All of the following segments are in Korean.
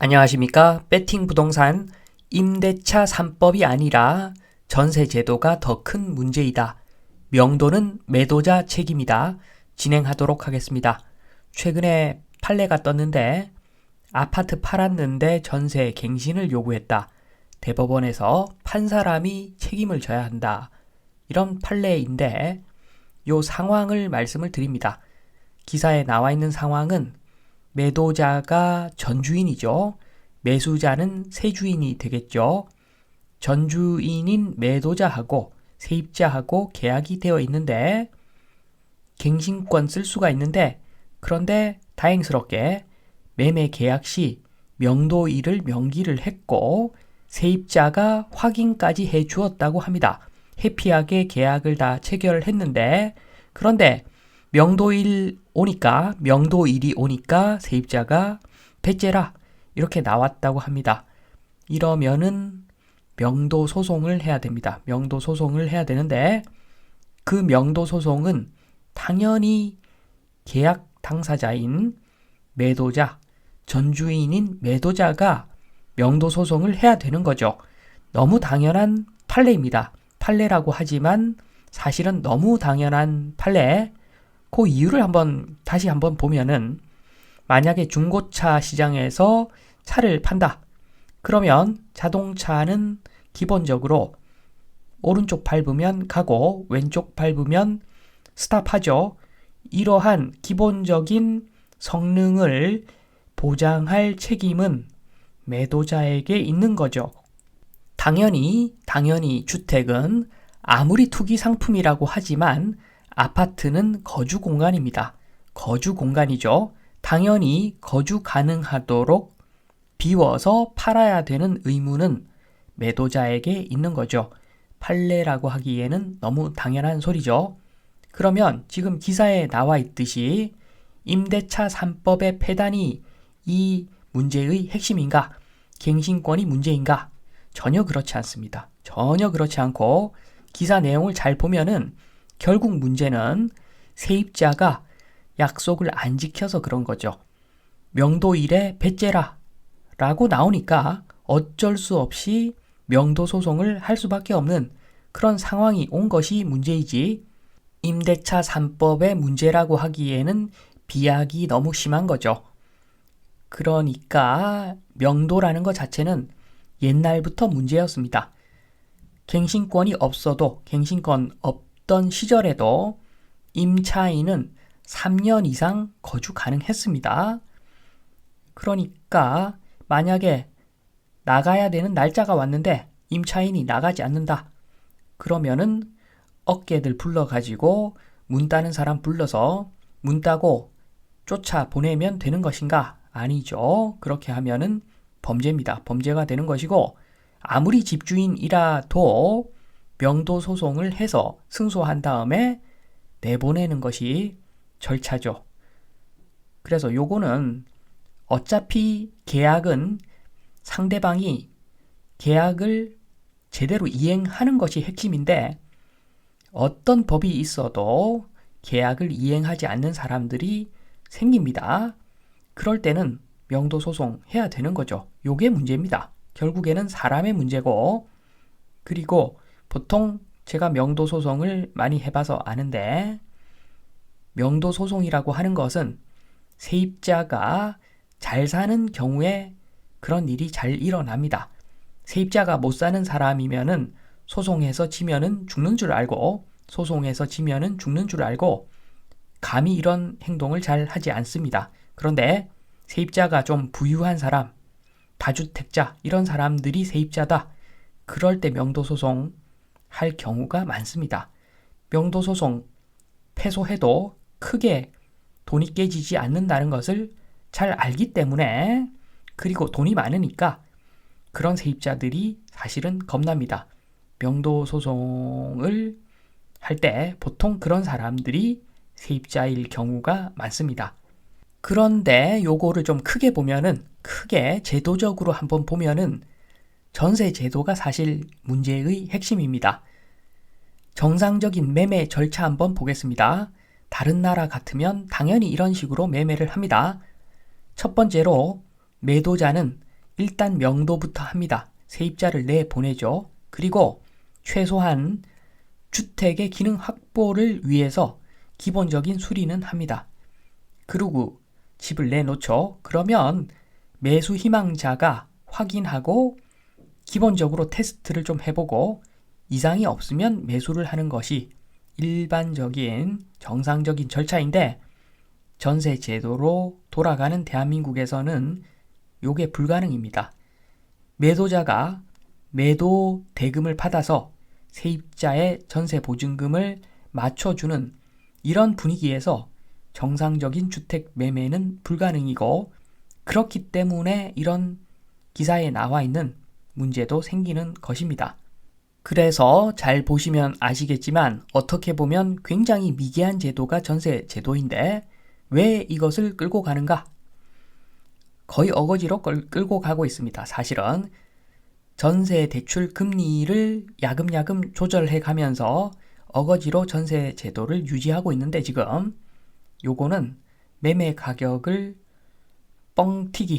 안녕하십니까? 배팅 부동산 임대차 3법이 아니라 전세 제도가 더 큰 문제이다. 명도는 매도자 책임이다. 진행하도록 하겠습니다. 최근에 판례가 떴는데 아파트 팔았는데 전세 갱신을 요구했다. 대법원에서 판 사람이 책임을 져야 한다. 이런 판례인데 요 상황을 말씀을 드립니다. 기사에 나와 있는 상황은 매도자가 전주인이죠. 매수자는 세주인이 되겠죠. 전주인인 매도자하고 세입자하고 계약이 되어 있는데 갱신권 쓸 수가 있는데 그런데 다행스럽게 매매 계약 시 명도일을 명기를 했고 세입자가 확인까지 해 주었다고 합니다. 해피하게 계약을 다 체결했는데 그런데 명도일이 오니까 세입자가 배째라 이렇게 나왔다고 합니다. 이러면은 명도 소송을 해야 됩니다. 명도 소송을 해야 되는데 그 명도 소송은 당연히 계약 당사자인 매도자, 전주인인 매도자가 명도 소송을 해야 되는 거죠. 너무 당연한 판례입니다. 판례라고 하지만 사실은 너무 당연한 판례. 그 이유를 다시 한번 보면은 만약에 중고차 시장에서 차를 판다. 그러면 자동차는 기본적으로 오른쪽 밟으면 가고 왼쪽 밟으면 스탑하죠. 이러한 기본적인 성능을 보장할 책임은 매도자에게 있는 거죠. 당연히 주택은 아무리 투기 상품이라고 하지만 아파트는 거주 공간입니다. 거주 공간이죠. 당연히 거주 가능하도록 비워서 팔아야 되는 의무는 매도자에게 있는 거죠. 판례라고 하기에는 너무 당연한 소리죠. 그러면 지금 기사에 나와 있듯이 임대차 3법의 폐단이 이 문제의 핵심인가? 갱신권이 문제인가? 전혀 그렇지 않습니다. 전혀 그렇지 않고 기사 내용을 잘 보면은 결국 문제는 세입자가 약속을 안 지켜서 그런 거죠. 명도일에 배째라 라고 나오니까 어쩔 수 없이 명도 소송을 할 수밖에 없는 그런 상황이 온 것이 문제이지 임대차 3법의 문제라고 하기에는 비약이 너무 심한 거죠. 그러니까 명도라는 것 자체는 옛날부터 문제였습니다. 갱신권 없던 시절에도 임차인은 3년 이상 거주 가능했습니다. 그러니까 만약에 나가야 되는 날짜가 왔는데 임차인이 나가지 않는다. 그러면은 어깨들 불러가지고 문 따는 사람 불러서 문 따고 쫓아 보내면 되는 것인가? 아니죠. 그렇게 하면은 범죄입니다. 범죄가 되는 것이고 아무리 집주인이라도 명도 소송을 해서 승소한 다음에 내보내는 것이 절차죠. 그래서 요거는 어차피 계약은 상대방이 계약을 제대로 이행하는 것이 핵심인데 어떤 법이 있어도 계약을 이행하지 않는 사람들이 생깁니다. 그럴 때는 명도 소송 해야 되는 거죠. 요게 문제입니다. 결국에는 사람의 문제고 그리고 보통 제가 명도 소송을 많이 해봐서 아는데 명도 소송이라고 하는 것은 세입자가 잘 사는 경우에 그런 일이 잘 일어납니다. 세입자가 못 사는 사람이면은 소송해서 지면은 죽는 줄 알고 감히 이런 행동을 잘 하지 않습니다. 그런데 세입자가 좀 부유한 사람, 다주택자 이런 사람들이 세입자다. 그럴 때 명도소송 할 경우가 많습니다. 명도소송 패소해도 크게 돈이 깨지지 않는다는 것을 잘 알기 때문에 그리고 돈이 많으니까 그런 세입자들이 사실은 겁납니다. 명도소송을 할 때 보통 그런 사람들이 세입자일 경우가 많습니다. 그런데 요거를 좀 크게 제도적으로 한번 보면은 전세 제도가 사실 문제의 핵심입니다. 정상적인 매매 절차 한번 보겠습니다. 다른 나라 같으면 당연히 이런 식으로 매매를 합니다. 첫 번째로 매도자는 일단 명도부터 합니다. 세입자를 내보내죠. 그리고 최소한 주택의 기능 확보를 위해서 기본적인 수리는 합니다. 그리고 집을 내놓죠. 그러면 매수 희망자가 확인하고 기본적으로 테스트를 좀 해보고 이상이 없으면 매수를 하는 것이 일반적인 정상적인 절차인데 전세 제도로 돌아가는 대한민국에서는 요게 불가능입니다. 매도자가 매도 대금을 받아서 세입자의 전세 보증금을 맞춰주는 이런 분위기에서 정상적인 주택 매매는 불가능이고 그렇기 때문에 이런 기사에 나와 있는 문제도 생기는 것입니다. 그래서 잘 보시면 아시겠지만 어떻게 보면 굉장히 미개한 제도가 전세 제도인데 왜 이것을 끌고 가는가? 거의 어거지로 끌고 가고 있습니다. 사실은 전세 대출 금리를 야금야금 조절해 가면서 어거지로 전세 제도를 유지하고 있는데 지금 요거는 매매 가격을 뻥튀기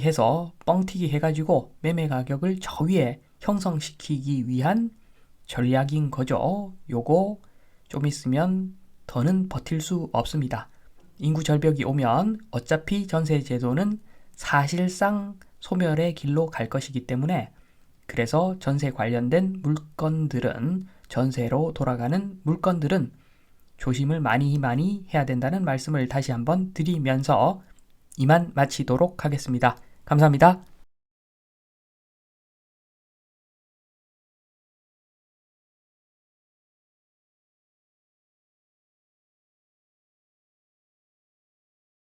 해가지고 매매 가격을 저 위에 형성시키기 위한 전략인 거죠. 요거 좀 있으면 더는 버틸 수 없습니다. 인구 절벽이 오면 어차피 전세 제도는 사실상 소멸의 길로 갈 것이기 때문에 그래서 전세 관련된 물건들은 전세로 돌아가는 물건들은 조심을 많이 해야 된다는 말씀을 다시 한번 드리면서 이만 마치도록 하겠습니다. 감사합니다.